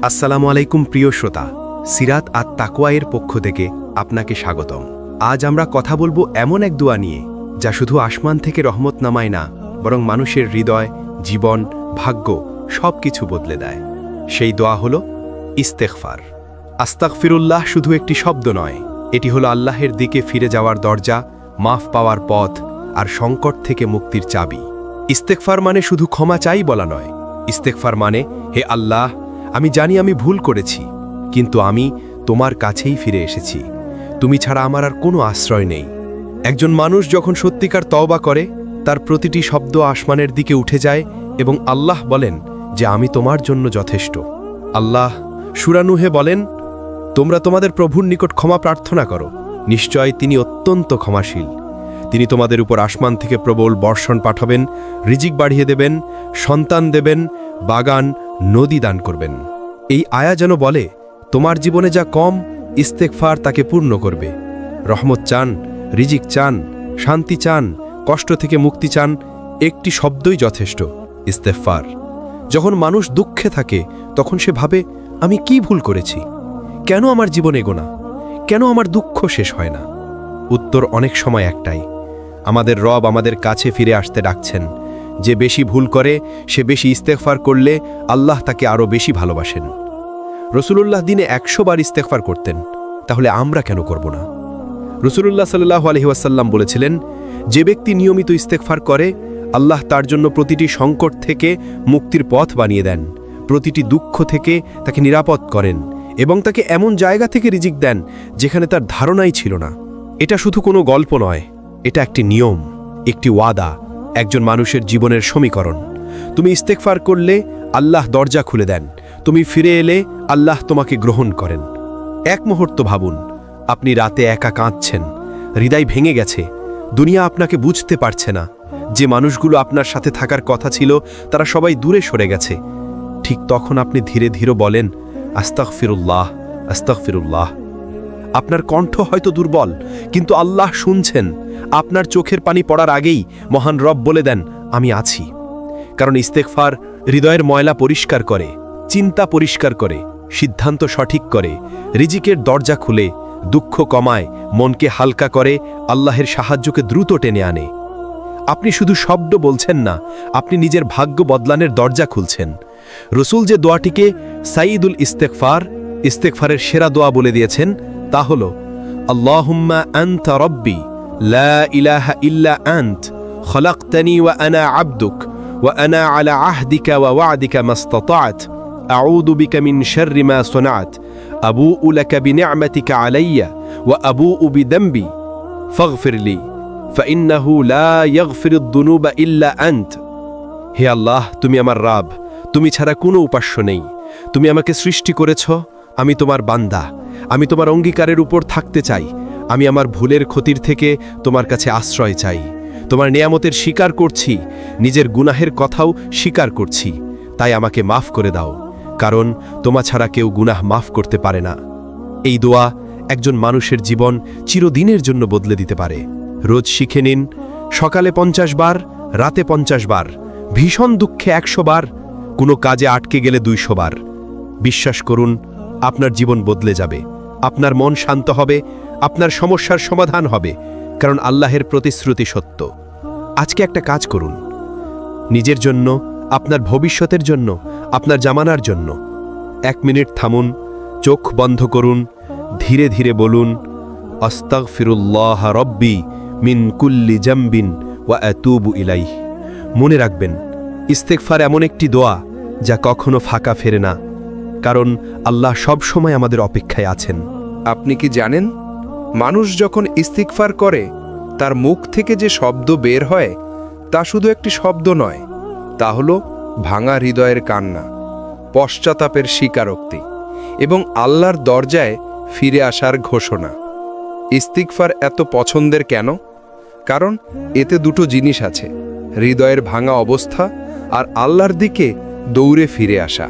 আসসালামু আলাইকুম প্রিয় শ্রোতা, সিরাত আর তাকওয়ায়ের পক্ষ থেকে আপনাকে স্বাগতম। আজ আমরা কথা বলবো এমন এক দোয়া নিয়ে যা শুধু আসমান থেকে রহমত নামায় না, বরং মানুষের হৃদয়, জীবন, ভাগ্য সব কিছু বদলে দেয়। সেই দোয়া হলো ইস্তেগফার। আস্তাগফিরুল্লাহ শুধু একটি শব্দ নয়, এটি হলো আল্লাহের দিকে ফিরে যাওয়ার দরজা, মাফ পাওয়ার পথ আর সংকট থেকে মুক্তির চাবি। ইস্তেগফার মানে শুধু ক্ষমা চাই বলা নয়। ইস্তেগফার মানে, হে আল্লাহ, আমি জানি আমি ভুল করেছি, কিন্তু আমি তোমার কাছেই ফিরে এসেছি। তুমি ছাড়া আমার আর কোনো আশ্রয় নেই। একজন মানুষ যখন সত্যিকার তওবা করে, তার প্রতিটি শব্দ আসমানের দিকে উঠে যায় এবং আল্লাহ বলেন যে আমি তোমার জন্য যথেষ্ট। আল্লাহ সূরা নূহে বলেন, তোমরা তোমাদের প্রভুর নিকট ক্ষমা প্রার্থনা করো, নিশ্চয় তিনি অত্যন্ত ক্ষমাশীল। তিনি তোমাদের উপর আসমান থেকে প্রবল বর্ষণ পাঠাবেন, রিজিক বাড়িয়ে দেবেন, সন্তান দেবেন, বাগান, নদী দান করবেন। এই আয়া যেন বলে, তোমার জীবনে যা কম, ইস্তেগফার তাকে পূর্ণ করবে। রহমত চান, রিজিক চান, শান্তি চান, কষ্ট থেকে মুক্তি চান, একটি শব্দই যথেষ্ট, ইস্তেগফার। যখন মানুষ দুঃখে থাকে, তখন সে ভাবে, আমি কি ভুল করেছি? কেন আমার জীবন এগোনা? কেন আমার দুঃখ শেষ হয় না? উত্তর অনেক সময় একটাই, আমাদের রব আমাদের কাছে ফিরে আসতে ডাকছেন। যে বেশি ভুল করে, সে বেশি ইস্তেগফার করলে আল্লাহ তাকে আরও বেশি ভালোবাসেন। রাসূলুল্লাহ দিনে 100 বার ইস্তেগফার করতেন, তাহলে আমরা কেন করব না? রাসূলুল্লাহ সাল্লাল্লাহু আলাইহি ওয়াসাল্লাম বলেছিলেন, যে ব্যক্তি নিয়মিত ইস্তেগফার করে, আল্লাহ তার জন্য প্রতিটি সংকট থেকে মুক্তির পথ বানিয়ে দেন, প্রতিটি দুঃখ থেকে তাকে নিরাপদ করেন এবং তাকে এমন জায়গা থেকে রিজিক দেন যেখানে তার ধারণাই ছিল না। এটা শুধু কোনো গল্প নয়, এটা একটি নিয়ম, একটি ওয়াদা, একজন মানুষের জীবনের সমীকরণ। তুমি ইস্তেগফার করলে আল্লাহ দরজা খুলে দেন, তুমি ফিরে এলে আল্লাহ তোমাকে গ্রহণ করেন। এক মুহূর্ত ভাবুন, আপনি রাতে একা কাঁদছেন, হৃদয় ভেঙে গেছে, দুনিয়া আপনাকে বুঝতে পারছে না, যে মানুষগুলো আপনার সাথে থাকার কথা ছিল তারা সবাই দূরে সরে গেছে। ঠিক তখন আপনি ধীরে ধীরে বলেন, আস্তাগফিরুল্লাহ, আস্তাগফিরুল্লাহ। আপনার কণ্ঠ হয়তো দুর্বল, কিন্তু আল্লাহ শুনছেন। আপনার চোখের পানি পড়ার আগেই মহান রব বলে দেন, আমি আছি। কারণ ইস্তেগফার হৃদয়ের ময়লা পরিষ্কার করে, চিন্তা পরিষ্কার করে, সিদ্ধান্ত সঠিক করে, রিজিকের দরজা খুলে, দুঃখ কমায়, মনকে হালকা করে, আল্লাহের সাহায্যকে দ্রুত টেনে আনে। আপনি শুধু শব্দ বলছেন না, আপনি নিজের ভাগ্য বদলানের দরজা খুলছেন। রসুল যে দোয়াটিকে সাইয়্যিদুল ইস্তেগফার, ইস্তেগফারের সেরা দোয়া বলে দিয়েছেন, তা হল, আল্লাহুম্মা আনতা রব্বি লা ইলাহা ইল্লা আনত খলাকতানি ওয়া আনা আবদুক ওয়া আনা আলা আহদিকা ওয়া ওয়া'দিকা মাসতাতা'ত আউযু বিকা মিন শাররি মা সানা'ত আবুউ লাকা বিনি'মাতিকা আলাইয়া ওয়া আবুউ বিযামবি ফাগফির লি ফাইন্নাহু লা ইয়াগফিরুদ দুনুবা ইল্লা আনত। হে আল্লাহ, তুমি আমার রব, তুমি ছাড়া কোনো উপাস্য নেই। তুমি আমাকে সৃষ্টি করেছ, আমি তোমার বান্দা। আমি তোমার অঙ্গীকারের উপর থাকতে চাই। আমি আমার ভুলের ক্ষতির থেকে তোমার কাছে আশ্রয় চাই। তোমার নিয়ামতের স্বীকার করছি, নিজের গুনাহের কথাও স্বীকার করছি। তাই আমাকে মাফ করে দাও, কারণ তোমা ছাড়া কেউ গুনাহ মাফ করতে পারে না। এই দোয়া একজন মানুষের জীবন চিরদিনের জন্য বদলে দিতে পারে। রোজ শিখে নিন, সকালে 50 বার, রাতে 50 বার, ভীষণ দুঃখে 100 বার, কোনো কাজে আটকে গেলে 200 বার। বিশ্বাস করুন, আপনার জীবন বদলে যাবে, আপনার মন শান্ত হবে, আপনার সমস্যার সমাধান হবে, কারণ আল্লাহের প্রতিশ্রুতি সত্য। আজকে একটা কাজ করুন, নিজের জন্য, আপনার ভবিষ্যতের জন্য, আপনার জামানার জন্য 1 মিনিট থামুন, চোখ বন্ধ করুন, ধীরে ধীরে বলুন, আস্তাগফিরুল্লাহ রব্বি মিন কুল্লি জামবিন ওয়া আতুবু ইলাইহি। মনে রাখবেন, ইস্তেগফার এমন একটি দোয়া যা কখনো ফাঁকা ফেরে না, কারণ আল্লাহ সব সময় আমাদের অপেক্ষায় আছেন। আপনি কি জানেন, মানুষ যখন ইস্তিগফার করে, তার মুখ থেকে যে শব্দ বের হয় তা শুধু একটি শব্দ নয়, তা হলো ভাঙা হৃদয়ের কান্না, পশ্চাতাপের স্বীকারোক্তি এবং আল্লাহর দরজায় ফিরে আসার ঘোষণা। ইস্তিগফার এত পছন্দের কেন? কারণ এতে দুটো জিনিস আছে, হৃদয়ের ভাঙা অবস্থা আর আল্লাহর দিকে দৌড়ে ফিরে আসা।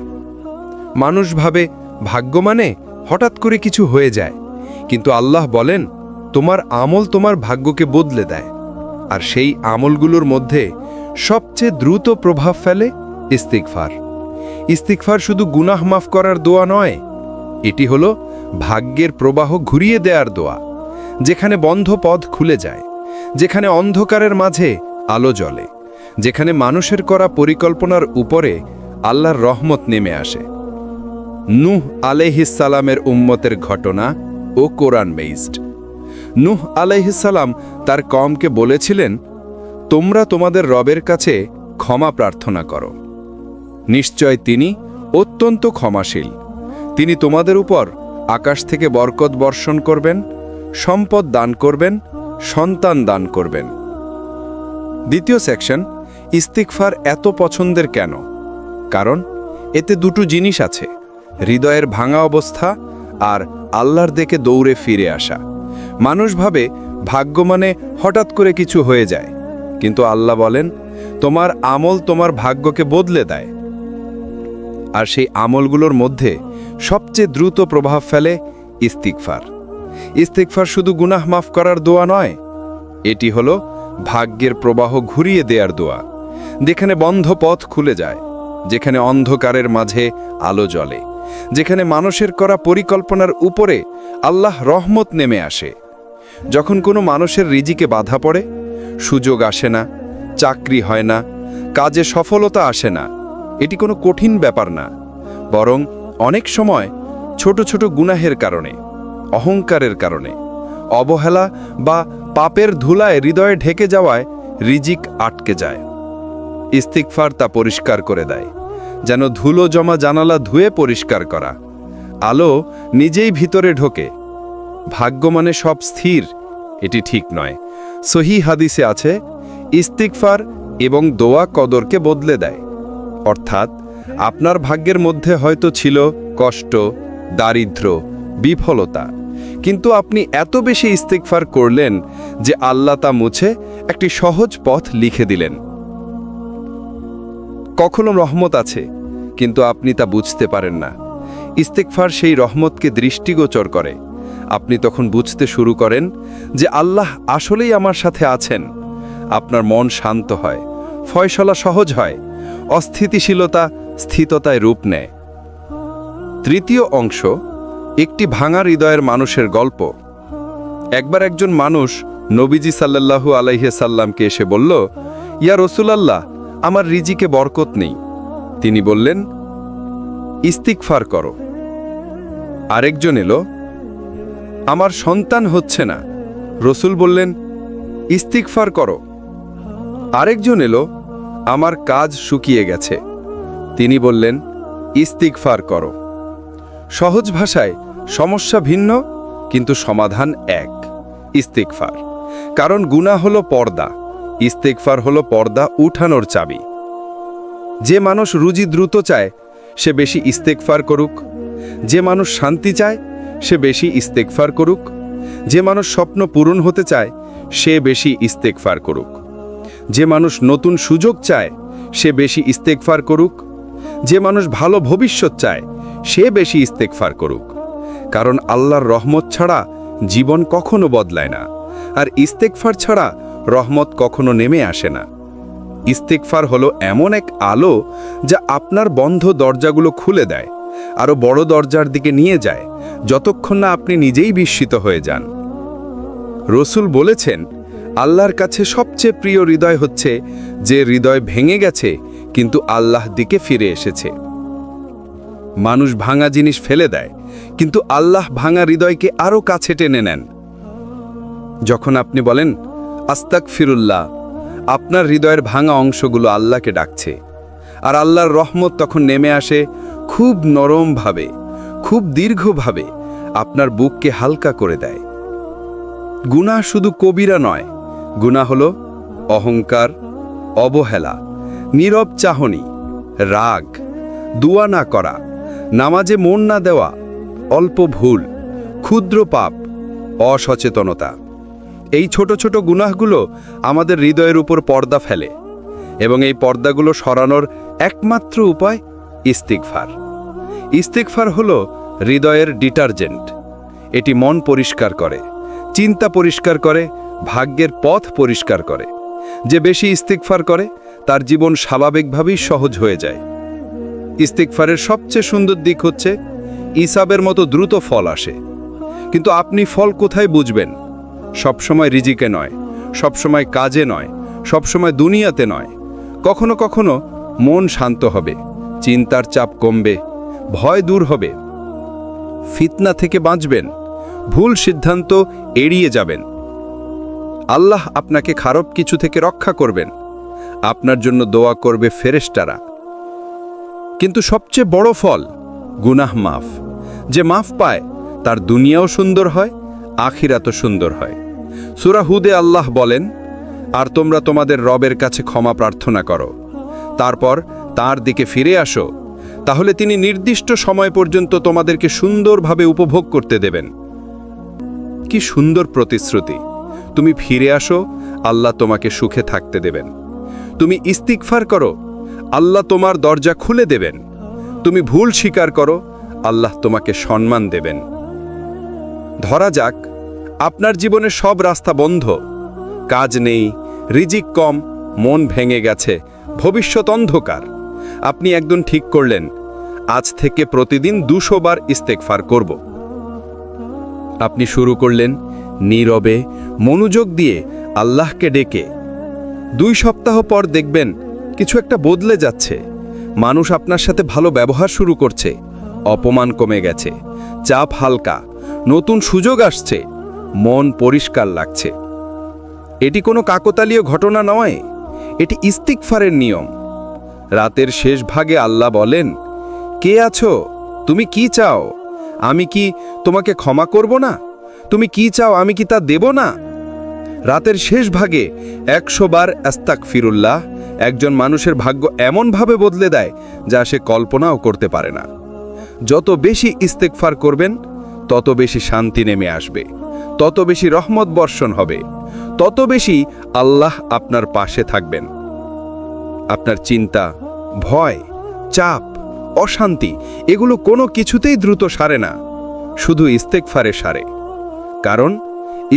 মানুষ ভাবে ভাগ্য মানে হঠাৎ করে কিছু হয়ে যায়, কিন্তু আল্লাহ বলেন, তোমার আমল তোমার ভাগ্যকে বদলে দেয়। আর সেই আমলগুলোর মধ্যে সবচেয়ে দ্রুত প্রভাব ফেলে ইস্তিগফার। ইস্তিগফার শুধু গুনাহ মাফ করার দোয়া নয়, এটি হলো ভাগ্যের প্রবাহ ঘুরিয়ে দেওয়ার দোয়া, যেখানে বন্ধ পথ খুলে যায়, যেখানে অন্ধকারের মাঝে আলো জ্বলে, যেখানে মানুষের করা পরিকল্পনার উপরে আল্লাহর রহমত নেমে আসে। নূহ আলাইহিস সালামের উম্মতের ঘটনা ও কোরআন বেসড। নূহ আলাইহিস সালাম তার কওমকে বলেছিলেন, তোমরা তোমাদের রবের কাছে ক্ষমা প্রার্থনা করো, নিশ্চয় তিনি অত্যন্ত ক্ষমাশীল। তিনি তোমাদের উপর আকাশ থেকে বরকত বর্ষণ করবেন, সম্পদ দান করবেন, সন্তান দান করবেন। দ্বিতীয় সেকশন, ইস্তিগফার এত পছন্দের কেন? কারণ এতে দুটো জিনিস আছে, হৃদয়ের ভাঙা অবস্থা আর আল্লাহর দিকে দৌড়ে ফিরে আসা। মানুষ ভাবে ভাগ্য মানে হঠাৎ করে কিছু হয়ে যায়, কিন্তু আল্লাহ বলেন তোমার আমল তোমার ভাগ্যকে বদলে দেয়। আর সেই আমলগুলোর মধ্যে সবচেয়ে দ্রুত প্রভাব ফেলে ইস্তিগফার। ইস্তিগফার শুধু গুনাহ মাফ করার দোয়া নয়, এটি হলো ভাগ্যের প্রবাহ ঘুরিয়ে দেওয়ার দোয়া, যেখানে বন্ধ পথ খুলে যায়, যেখানে অন্ধকারের মাঝে আলো জ্বলে, যেখানে মানুষের করা পরিকল্পনার উপরে আল্লাহ রহমত নেমে আসে। যখন কোনো মানুষের রিজিকে বাধা পড়ে, সুযোগ আসে না, চাকরি হয় না, কাজে সফলতা আসে না, এটি কোনো কঠিন ব্যাপার না, বরং অনেক সময় ছোট ছোট গুনাহের কারণে, অহংকারের কারণে, অবহেলা বা পাপের ধুলায় হৃদয়ে ঢেকে যাওয়ায় রিজিক আটকে যায়। ইস্তিগফার তা পরিষ্কার করে দেয়, যেন ধুলো জমা জানালা ধুয়ে পরিষ্কার করা। আলো নিজেই ভিতরে ঢোকে। ভাগ্য মানে সব স্থির, এটি ঠিক নয়। সহিহ হাদিসে আছে, ইস্তিগফার এবং দোয়া কদরকে বদলে দেয়। অর্থাৎ আপনার ভাগ্যের মধ্যে হয়তো ছিল কষ্ট, দারিদ্র্য, বিফলতা, কিন্তু আপনি এত বেশি ইস্তিগফার করলেন যে আল্লাহ তা মুছে একটি সহজ পথ লিখে দিলেন। কখনো রহমত আছে, কিন্তু আপনি তা বুঝতে পারেন না। ইস্তিগফার সেই রহমতকে দৃষ্টিগোচর করে। আপনি তখন বুঝতে শুরু করেন যে আল্লাহ আসলেই আমার সাথে আছেন। আপনার মন শান্ত হয়, ফয়সালা সহজ হয়, অস্থিতিশীলতা স্থিততায় রূপ নেয়। তৃতীয় অংশ, একটি ভাঙা হৃদয়ের মানুষের গল্প। একবার একজন মানুষ নবীজি সাল্লাল্লাহু আলাইহি সাল্লামকে এসে বলল, ইয়া রাসূলুল্লাহ, আমার রিজিকে বরকত নেই। তিনি বললেন, ইস্তিগফার করো। আরেকজন এলো, আমার সন্তান হচ্ছে না। রসূল বললেন, ইস্তিগফার করো। আরেকজন এলো, আমার কাজ শুকিয়ে গেছে। তিনি বললেন, ইস্তিগফার করো। সহজ ভাষায় সমস্যা ভিন্ন, কিন্তু সমাধান এক, ইস্তিগফার। কারণ গুনাহ হলো পর্দা, ইস্তিগফার হলো পর্দা উঠানোর চাবি। যে মানুষ রুজি দ্রুত চায় সে বেশি ইস্তিগফার করুক, যে মানুষ শান্তি চায় সে বেশি ইস্তিগফার করুক, যে মানুষ স্বপ্ন পূরণ হতে চায় সে বেশি ইস্তিগফার করুক, যে মানুষ নতুন সুযোগ চায় সে বেশি ইস্তিগফার করুক, যে মানুষ ভালো ভবিষ্যৎ চায় সে বেশি ইস্তিগফার করুক। কারণ আল্লাহর রহমত ছাড়া জীবন কখনো বদলায় না, আর ইস্তিগফার ছাড়া রহমত কখনো নেমে আসে না। ইস্তিগফার হলো এমন এক আলো যা আপনার বন্ধ দরজাগুলো খুলে দেয়, আরও বড় দরজার দিকে নিয়ে যায়, যতক্ষণ না আপনি নিজেই বিস্মিত হয়ে যান। রসূল বলেছেন, আল্লাহর কাছে সবচেয়ে প্রিয় হৃদয় হচ্ছে যে হৃদয় ভেঙে গেছে কিন্তু আল্লাহ দিকে ফিরে এসেছে। মানুষ ভাঙা জিনিস ফেলে দেয়, কিন্তু আল্লাহ ভাঙা হৃদয়কে আরও কাছে টেনে নেন। যখন আপনি বলেন আস্তাগফিরুল্লাহ, আপনার হৃদয়ের ভাঙা অংশগুলো আল্লাহকে ডাকছে, আর আল্লাহর রহমত তখন নেমে আসে খুব নরমভাবে, খুব দীর্ঘভাবে, আপনার বুককে হালকা করে দেয়। গুনাহ শুধু কবিরা নয়, গুনাহ হলো অহংকার, অবহেলা, নীরব চাহনি, রাগ, দুয়া না করা, নামাজে মন না দেওয়া, অল্প ভুল, ক্ষুদ্র পাপ, অসচেতনতা। এই ছোট ছোট গুনাহগুলো আমাদের হৃদয়ের উপর পর্দা ফেলে, এবং এই পর্দাগুলো সরানোর একমাত্র উপায় ইস্তিগফার। ইস্তিগফার হলো হৃদয়ের ডিটারজেন্ট। এটি মন পরিষ্কার করে, চিন্তা পরিষ্কার করে, ভাগ্যের পথ পরিষ্কার করে। যে বেশি ইস্তিগফার করে তার জীবন স্বাভাবিকভাবেই সহজ হয়ে যায়। ইস্তিগফারের সবচেয়ে সুন্দর দিক হচ্ছে ইসাবের মতো দ্রুত ফল আসে। কিন্তু আপনি ফল কোথায় বুঝবেন? সবসময় রিজিকে নয়, সবসময় কাজে নয়, সবসময় দুনিয়াতে নয়। কখনো কখনো মন শান্ত হবে, চিন্তার চাপ কমবে, ভয় দূর হবে, ফিতনা থেকে বাঁচবেন, ভুল সিদ্ধান্ত এড়িয়ে যাবেন। আল্লাহ আপনাকে খারাপ কিছু থেকে রক্ষা করবেন, আপনার জন্য দোয়া করবে ফেরেশতারা। কিন্তু সবচেয়ে বড় ফল গুনাহ মাফ। যে মাফ পায় তার দুনিয়াও সুন্দর হয়, আখিরাতও সুন্দর হয়। সূরা হুদে আল্লাহ বলেন, আর তোমরা তোমাদের রবের কাছে ক্ষমা প্রার্থনা করো, তারপর তার দিকে ফিরে আসো, তাহলে তিনি নির্দিষ্ট সময় পর্যন্ত তোমাদেরকে সুন্দরভাবে উপভোগ করতে দেবেন। কি সুন্দর প্রতিশ্রুতি! তুমি ফিরে আসো, আল্লাহ তোমাকে সুখে থাকতে দেবেন। তুমি ইস্তিগফার করো, আল্লাহ তোমার দরজা খুলে দেবেন। তুমি ভুল স্বীকার করো, আল্লাহ তোমাকে সম্মান দেবেন। ধরা যাক আপনার জীবনে সব রাস্তা বন্ধ, কাজ নেই, রিজিক কম, মন ভেঙে গেছে, ভবিষ্যৎ অন্ধকার। আপনি একদিন ঠিক করলেন, আজ থেকে প্রতিদিন 200 বার ইস্তেগফার করব। আপনি শুরু করলেন নীরবে, মনোযোগ দিয়ে আল্লাহকে ডেকে। 2 সপ্তাহ পর দেখবেন কিছু একটা বদলে যাচ্ছে। মানুষ আপনার সাথে ভালো ব্যবহার শুরু করছে, অপমান কমে গেছে, চাপ হালকা, নতুন সুযোগ আসছে, মন পরিষ্কার লাগছে। এটি কোনো কাকতালীয় ঘটনা নয়, এটি ইস্তিগফারের নিয়ম। রাতের শেষ ভাগে আল্লাহ বলেন, কে আছো? তুমি কি চাও? আমি কি তোমাকে ক্ষমা করব না? তুমি কি চাও, আমি কি তা দেব না? রাতের শেষ ভাগে 100 বার আস্তাগফিরুল্লাহ একজন মানুষের ভাগ্য এমনভাবে বদলে দেয় যা সে কল্পনাও করতে পারে না। যত বেশি ইস্তেগফার করবেন তত বেশি শান্তি নেমে আসবে, তত বেশি রহমত বর্ষণ হবে, তত বেশি আল্লাহ আপনার পাশে থাকবেন। আপনার চিন্তা, ভয়, চাপ, অশান্তি এগুলো কোনো কিছুতেই দ্রুত সারে না, শুধু ইস্তেগফারে সারে। কারণ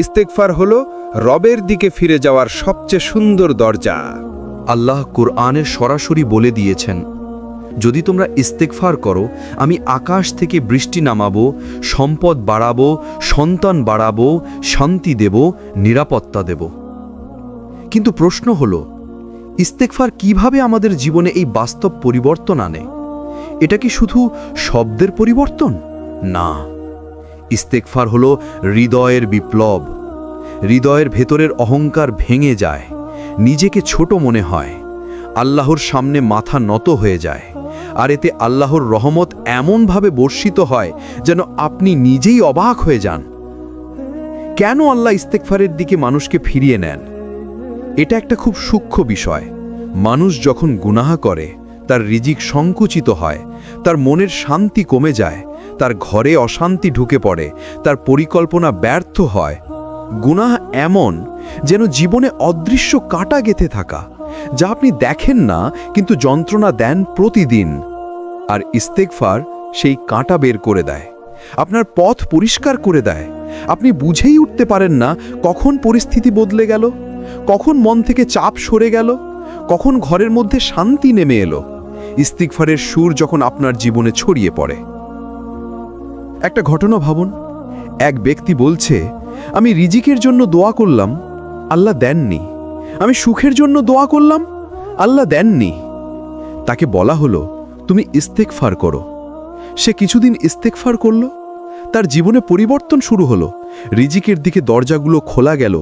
ইস্তেগফার হলো রবের দিকে ফিরে যাওয়ার সবচেয়ে সুন্দর দরজা। আল্লাহ কুরআনে সরাসরি বলে দিয়েছেন, যদি তোমরা ইস্তেগফার করো, আমি আকাশ থেকে বৃষ্টি নামাবো, সম্পদ বাড়াবো, সন্তান বাড়াবো, শান্তি দেব, নিরাপত্তা দেব। কিন্তু প্রশ্ন হলো, ইস্তেগফার কিভাবে আমাদের জীবনে এই বাস্তব পরিবর্তন আনে? এটা কি শুধু শব্দের পরিবর্তন? না, ইস্তেগফার হলো হৃদয়ের বিপ্লব। হৃদয়ের ভেতরের অহংকার ভেঙে যায়, নিজেকে ছোট মনে হয়, আল্লাহর সামনে মাথা নত হয়ে যায়, আর এতে আল্লাহর রহমত এমনভাবে বর্ষিত হয় যেন আপনি নিজেই অবাক হয়ে যান। কেন আল্লাহ ইস্তেগফারের দিকে মানুষকে ফিরিয়ে নেন? এটা একটা খুব সূক্ষ্ম বিষয়। মানুষ যখন গুনাহ করে, তার রিজিক সংকুচিত হয়, তার মনের শান্তি কমে যায়, তার ঘরে অশান্তি ঢুকে পড়ে, তার পরিকল্পনা ব্যর্থ হয়। গুনাহ এমন যেন জীবনে অদৃশ্য কাঁটা গেঁথে থাকা, যা আপনি দেখেন না কিন্তু যন্ত্রণা দেন প্রতিদিন। আর ইস্তেগফার সেই কাঁটা বের করে দেয়, আপনার পথ পরিষ্কার করে দেয়। আপনি বুঝেই উঠতে পারেন না কখন পরিস্থিতি বদলে গেল, কখন মন থেকে চাপ সরে গেল, কখন ঘরের মধ্যে শান্তি নেমে এলো। ইস্তিগফারের সুর যখন আপনার জীবনে ছড়িয়ে পড়ে। একটা ঘটনা ভাবুন, এক ব্যক্তি বলছে, আমি রিজিকের জন্য দোয়া করলাম, আল্লাহ দেননি। আমি সুখের জন্য দোয়া করলাম, আল্লাহ দেননি। তাকে বলা হলো, তুমি ইস্তেগফার করো। সে কিছুদিন ইস্তেগফার করল, তার জীবনে পরিবর্তন শুরু হলো। রিজিকের দিকে দরজাগুলো খোলা গেল,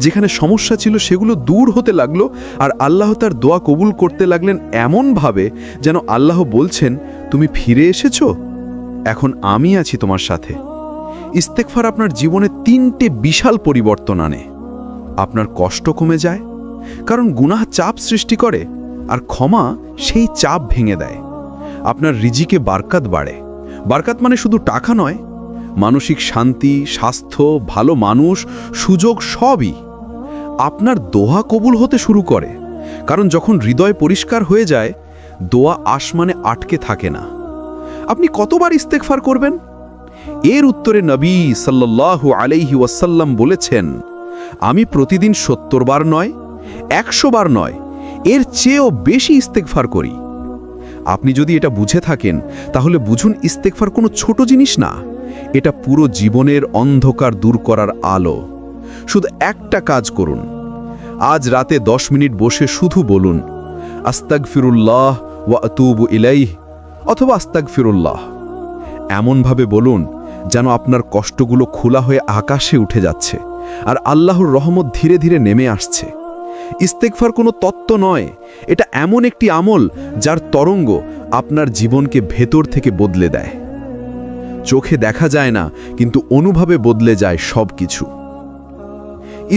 যেখানে সমস্যা ছিল সেগুলো দূর হতে লাগলো, আর আল্লাহ তার দোয়া কবুল করতে লাগলেন এমনভাবে যেন আল্লাহ বলছেন, তুমি ফিরে এসেছো, এখন আমি আছি তোমার সাথে। ইস্তেগফার আপনার জীবনে 3টে বিশাল পরিবর্তন আনে। আপনার কষ্ট কমে যায়, কারণ গুনাহ চাপ সৃষ্টি করে, আর ক্ষমা সেই চাপ ভেঙে দেয়। আপনার রিজিকে বারকাত বাড়ে। বারকাত মানে শুধু টাকা নয়, মানসিক শান্তি, স্বাস্থ্য, ভালো মানুষ, সুযোগ সবই। আপনার দোয়া কবুল হতে শুরু করে, কারণ যখন হৃদয় পরিষ্কার হয়ে যায়, দোয়া আসমানে আটকে থাকে না। আপনি কতবার ইস্তেগফার করবেন? এর উত্তরে নবী সাল্লাল্লাহু আলাইহি ওয়াসাল্লাম বলেছেন, আমি প্রতিদিন 70 বার নয়, 100 বার নয়, এর চেয়েও বেশি ইস্তেগফার করি। আপনি যদি এটা বুঝে থাকেন তাহলে বুঝুন ইস্তেগফার কোনো ছোট জিনিস না, এটা পুরো জীবনের অন্ধকার দূর করার আলো। শুধু একটা কাজ করুন, আজ রাতে 10 মিনিট বসে শুধু বলুন আস্তাগফিরুল্লাহ ওয়া আতুবু ইলাইহ অথবা আস্তাগফিরুল্লাহ। এমনভাবে বলুন যেন আপনার কষ্টগুলো খোলা হয়ে আকাশে উঠে যাচ্ছে আর আল্লাহর রহমত ধীরে ধীরে নেমে আসছে। ইস্তেগফার কোনো তত্ত্ব নয়, এটা এমন একটি আমল যার তরঙ্গ আপনার জীবনকে ভেতর থেকে বদলে দেয়। চোখে দেখা যায় না, কিন্তু অনুভবে বদলে যায় সব কিছু।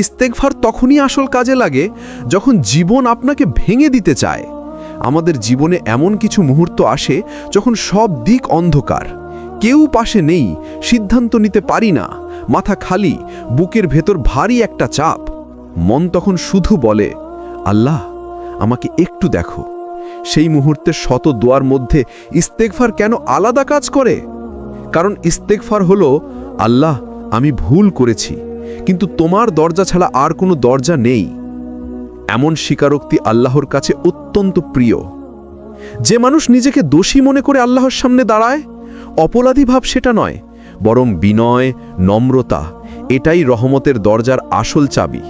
ইস্তেগফার তখনই আসল কাজে লাগে যখন জীবন আপনাকে ভেঙে দিতে চায়। আমাদের জীবনে এমন কিছু মুহূর্ত আসে যখন সব দিক অন্ধকার, কেউ পাশে নেই, সিদ্ধান্ত নিতে পারি না, মাথা খালি, বুকের ভেতর ভারী একটা চাপ। মন তখন শুধু বলে, আল্লাহ আমাকে একটু দেখো। সেই মুহূর্তে শত দোয়ার মধ্যে ইস্তেগফার কেন আলাদা কাজ করে? কারণ ইস্তেগফার হলো, আল্লাহ আমি ভুল করেছি, কিন্তু তোমার দরজা ছাড়া আর কোনো দরজা নেই। এমন স্বীকারোক্তি আল্লাহর কাছে অত্যন্ত প্রিয়। যে মানুষ নিজেকে দোষী মনে করে আল্লাহর সামনে দাঁড়ায়, অপরাধী ভাব সেটা নয়, বরং বিনয়, নম্রতা, এটাই রহমতের দরজার আসল চাবি।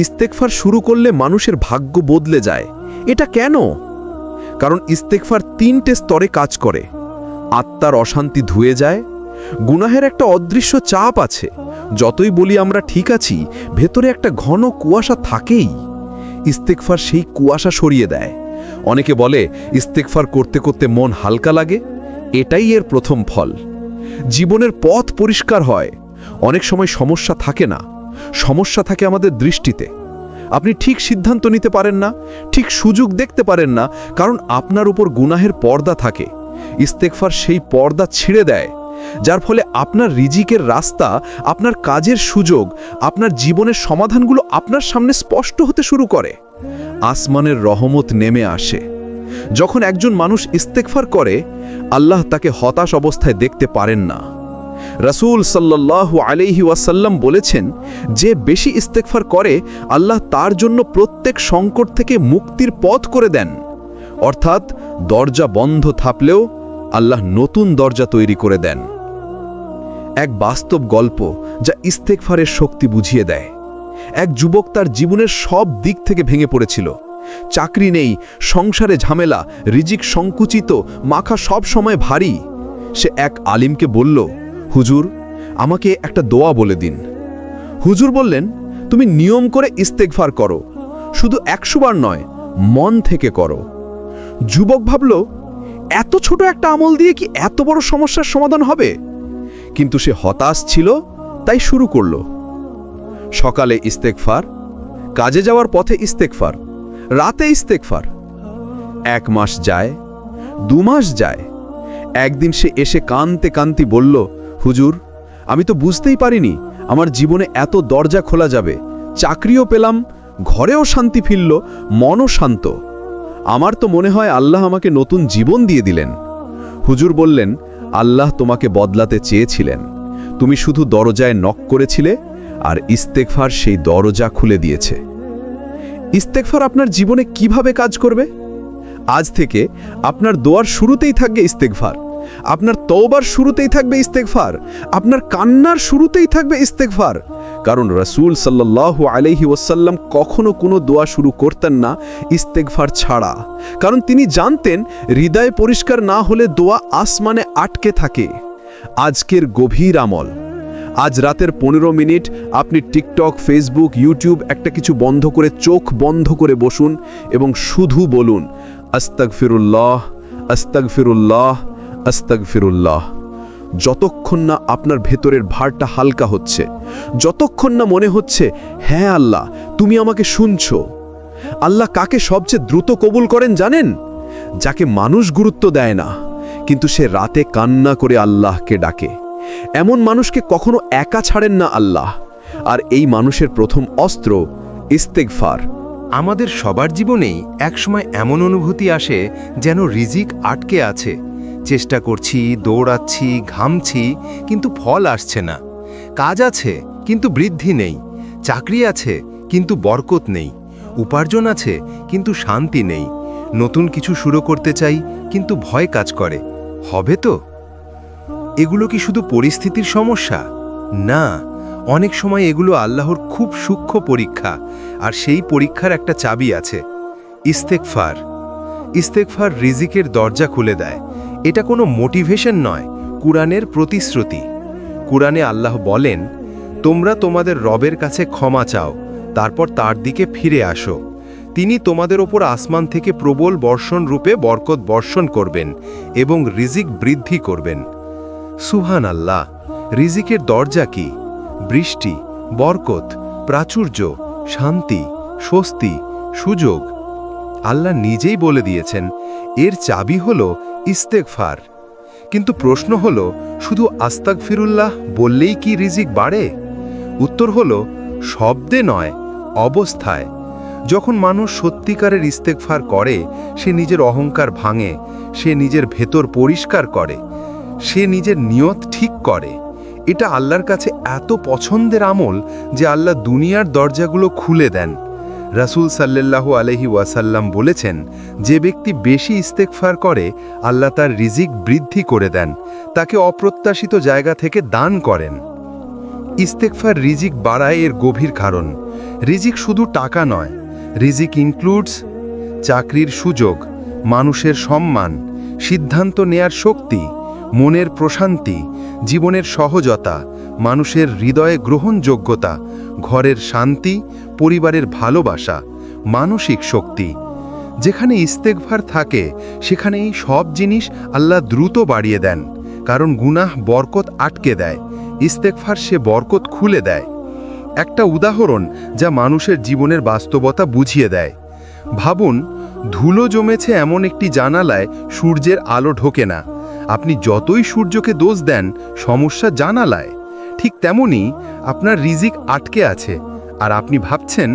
ইস্তেগফার শুরু করলে মানুষের ভাগ্য বদলে যায়। এটা কেন? কারণ ইস্তেগফার 3টে স্তরে কাজ করে। আত্মার অশান্তি ধুয়ে যায়। গুনাহের একটা অদৃশ্য চাপ আছে, যতই বলি আমরা ঠিক আছি, ভেতরে একটা ঘন কুয়াশা থাকেই। ইস্তেগফার সেই কুয়াশা সরিয়ে দেয়। অনেকে বলে ইস্তেগফার করতে করতে মন হালকা লাগে, এটাই এর প্রথম ফল। জীবনের পথ পরিষ্কার হয়। অনেক সময় সমস্যা থাকে না, সমস্যা থাকে আমাদের দৃষ্টিতে। আপনি ঠিক সিদ্ধান্ত নিতে পারেন না, ঠিক সুযোগ দেখতে পারেন না, কারণ আপনার উপর গুনাহের পর্দা থাকে। ইস্তেগফার সেই পর্দা ছিঁড়ে দেয়, যার ফলে আপনার রিজিকের রাস্তা, আপনার কাজের সুযোগ, আপনার জীবনের সমাধানগুলো আপনার সামনে স্পষ্ট হতে শুরু করে। আসমানের রহমত নেমে আসে। যখন একজন মানুষ ইস্তেগফার করে, আল্লাহ তাকে হতাশ অবস্থায় দেখতে পারেন না। রাসূল সাল্লাল্লাহু আলাইহি ওয়াসাল্লাম বলেছেন, যে বেশি ইস্তেগফার করে আল্লাহ তার জন্য প্রত্যেক সংকট থেকে মুক্তির পথ করে দেন। অর্থাৎ দরজা বন্ধ থাকলেও আল্লাহ নতুন দরজা তৈরি করে দেন। এক বাস্তব গল্প যা ইস্তেগফারের শক্তি বুঝিয়ে দেয়। এক যুবক তার জীবনের সব দিক থেকে ভেঙে পড়েছিল। চাকরি নেই, সংসারে ঝামেলা, রিজিক সংকুচিত, মাথা সব সময় ভারী। সে এক আলিমকে বলল, হুজুর আমাকে একটা দোয়া বলে দিন। হুজুর বললেন, তুমি নিয়ম করে ইস্তেগফার করো, শুধু 100 বার নয়, মন থেকে করো। যুবক ভাবল, এত ছোট একটা আমল দিয়ে কি এত বড় সমস্যার সমাধান হবে? কিন্তু সে হতাশ ছিল, তাই শুরু করল। সকালে ইস্তেগফার, কাজে যাওয়ার পথে ইস্তেগফার, রাতে ইস্তেগফার। 1 মাস যায়, 2 মাস যায়। একদিন সে এসে কাঁদতে কাঁদতে বলল, হুজুর আমি তো বুঝতেই পারিনি আমার জীবনে এত দরজা খোলা যাবে। চাকরিও পেলাম, ঘরেও শান্তি ফিরল, মনও শান্ত। আমার তো মনে হয় আল্লাহ আমাকে নতুন জীবন দিয়ে দিলেন। হুজুর বললেন, আল্লাহ তোমাকে বদলাতে চেয়েছিলেন, তুমি শুধু দরজায় নক করেছিলে, আর ইস্তেগফার সেই দরজা খুলে দিয়েছে। ইস্তেগফার আপনার জীবনে কিভাবে কাজ করবে? আজ থেকে আপনার দোয়ার শুরুতেই থাকবে ইস্তেগফার, আপনার তওবার শুরুতেই থাকবে ইস্তেগফার, আপনার কান্নার শুরুতেই থাকবে ইস্তেগফার। কারণ রাসূল সাল্লাল্লাহু আলাইহি ওয়াসাল্লাম কখনো কোনো দোয়া শুরু করতেন না ইস্তেগফার ছাড়া। কারণ তিনি জানতেন হৃদয় পরিষ্কার না হলে দোয়া আসমানে আটকে থাকে। আজকের গভীর আমল, আজ রাতের 15 মিনিট আপনি টিকটক, ফেসবুক, ইউটিউব একটা কিছু বন্ধ করে চোখ বন্ধ করে বসুন এবং শুধু বলুন আস্তাগফিরুল্লাহ, আস্তাগফিরুল্লাহ, আস্তাগফিরুল্লাহ। যতক্ষণ না আপনার ভেতরের ভারটা হালকা হচ্ছে, যতক্ষণ না মনে হচ্ছে হ্যাঁ আল্লাহ তুমি আমাকে শুনছো। আল্লাহ কাকে সবচেয়ে দ্রুত কবুল করেন জানেন? যাকে মানুষ গুরুত্ব দেয় না, কিন্তু সে রাতে কান্না করে আল্লাহকে ডাকে। এমন মানুষকে কখনো একা ছাড়েন না আল্লাহ। আর এই মানুষের প্রথম অস্ত্র ইস্তেগফার। আমাদের সবার জীবনেই একসময় এমন অনুভূতি আসে যেন রিজিক আটকে আছে। চেষ্টা করছি, দৌড়াচ্ছি, ঘামছি, কিন্তু ফল আসছে না। কাজ আছে কিন্তু বৃদ্ধি নেই, চাকরি আছে কিন্তু বরকত নেই, উপার্জন আছে কিন্তু শান্তি নেই, নতুন কিছু শুরু করতে চাই, কিন্তু ভয় কাজ করে, হবে তো? এগুলো কি শুধু পরিস্থিতির সমস্যা? না, অনেক সময় এগুলো আল্লাহর খুব সূক্ষ্ম পরীক্ষা, আর সেই পরীক্ষার একটা চাবি আছে, ইস্তেগফার। ইস্তেগফার রিজিকের দরজা খুলে দেয়। এটা কোনো মোটিভেশন নয়, কুরআনের প্রতিশ্রুতি। কুরআনে আল্লাহ বলেন, তোমরা তোমাদের রবের কাছে ক্ষমা চাও, তারপর তার দিকে ফিরে আসো। তিনি তোমাদের ওপর আসমান থেকে প্রবল বর্ষণ রূপে বরকত বর্ষণ করবেন এবং রিজিক বৃদ্ধি করবেন। সুবহান আল্লাহ! রিজিকের দরজা কি? বৃষ্টি, বরকত, প্রাচুর্য, শান্তি, স্বস্তি, সুযোগ। আল্লাহ নিজেই বলে দিয়েছেন, এর চাবি হলো ইস্তেগফার। কিন্তু প্রশ্ন হলো, শুধু আস্তাগফিরুল্লাহ বললেই কি রিজিক বাড়ে? উত্তর হলো, শব্দে নয়, অবস্থায়। যখন মানুষ সত্যিকারের ইস্তেগফার করে, সে নিজের অহংকার ভাঙে, সে নিজের ভেতর পরিষ্কার করে, সে নিজের নিয়ত ঠিক করে। এটা আল্লাহর কাছে এত পছন্দের আমল যে আল্লাহ দুনিয়ার দরজাগুলো খুলে দেন। রাসূল সাল্লাল্লাহু আলাইহি ওয়াসাল্লাম বলেছেন, যে ব্যক্তি বেশি ইস্তেগফার করে, আল্লাহ তার রিজিক বৃদ্ধি করে দেন, তাকে অপ্রত্যাশিত জায়গা থেকে দান করেন। ইস্তেগফার রিজিক বাড়ায় এর গভীর কারণ। রিজিক শুধু টাকা নয়, রিজিক ইনক্লুডস চাকরির সুযোগ, মানুষের সম্মান, সিদ্ধান্ত নেয়ার শক্তি, মনের প্রশান্তি, জীবনের সহজতা, মানুষের হৃদয়ে গ্রহণযোগ্যতা, ঘরের শান্তি, পরিবারের ভালোবাসা, মানসিক শক্তি। যেখানে ইস্তেগফার থাকে, সেখানে এই সব জিনিস আল্লাহ দ্রুত বাড়িয়ে দেন, কারণ গুনাহ বরকত আটকে দেয়, ইস্তেগফার সে বরকত খুলে দেয়। একটা উদাহরণ যা মানুষের জীবনের বাস্তবতা বুঝিয়ে দেয়। ভাবুন, ধুলো জমেছে এমন একটি জানালায় সূর্যের আলো ঢোকে না। আপনি যতই সূর্যকে দোষ দেন, সমস্যা জানালায়। ঠিক তেমনি আপনার রিজিক আটকে আছে, আর আপনি ভাবছেন